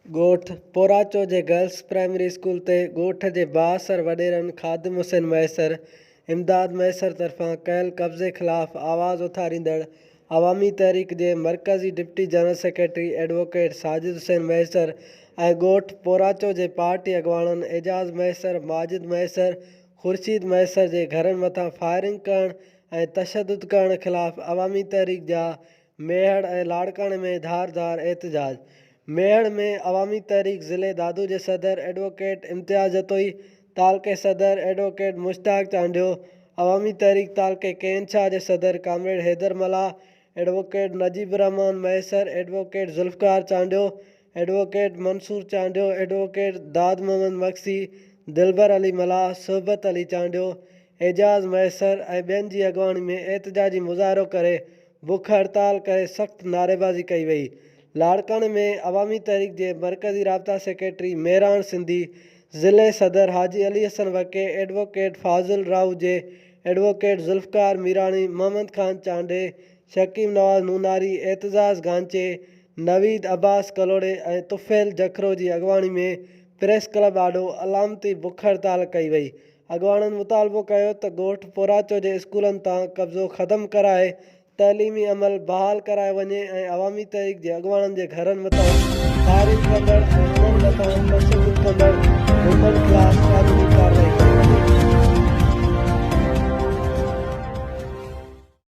ॻोठ पोराचो जे girls primary school ते ॻोठ जे बाअसर वॾेरनि ख़ादिम हुसैन मैसर, इमदाद मैसर तरफ़ां कयल कब्ज़े ख़िलाफ़ आवाज़ उथारींदड़ अवामी तहरीक जे मरकज़ी deputy general secretary advocate Sajid Hussain Maisar ऐं ॻोठ पोराचो जे पार्टी अॻवाननि एजाज़ मैसर, माजिद मैसर, ख़ुर्शीद मैसर जे घरनि मथां फायरिंग करण ऐं तशदुद करण ख़िलाफ़ अवामी तहरीक जा मेहड़ ऐं लाड़काणे में धारदार एहतजाज। मेहड़ में अवामी तहरीक ज़िले दादू जे सदर एडवोकेट इम्तियाज़ जतोई, तालके सदर एडवोकेट मुश्ताक चांडियो, अवामी तहरीक तालके केनशाह जे सदर comrade Haider Malha, advocate Najeeb Rehman Maisar, advocate Zulfiqar Chandio, advocate Mansoor Chandio, advocate Dad Mohammad Maksi, दिलबर अली मल्हा, सोहबत अली चांडियो, एजाज़ मैसर ऐं ॿियनि जी अॻवानी में एहतजाजी मुज़ाहिरो करे बुख हड़ताल करे सख़्त नारेबाज़ी कई वई। लाड़काणे में अवामी तहरीक जे मरकज़ी राब्ता सेक्रेटरी मेहरान सिंधी, ज़िले सदर हाजी अली हसन वके, एडवोकेट फाज़िल राव जे, एडवोकेट ज़ुल्फ़कार मीरानी, मोहम्मद ख़ान चांडे, शकीम नवाज़ नूनारी, एतज़ाज़ गांचे, नवीद अब्बास कलोड़े ऐं तुफ़ैल जखरो जी अॻवानी में प्रेस क्लब आॾो अलामती बुख हड़ताल कई वई। अॻवाननि मुतालबो कयो त ॻोठ पोराचो जे स्कूलनि तां कब्ज़ो ख़तमु कराए तइलीमी अमल बहाल कराए वञे ऐं अवामी तहरीक जे अॻवाननि जे घरनि मथां फायरिंग कंदड़ ऐं उन्हनि मथां तशदुद कंदड़ ग्रुपनि ख़िलाफ़ कानूनी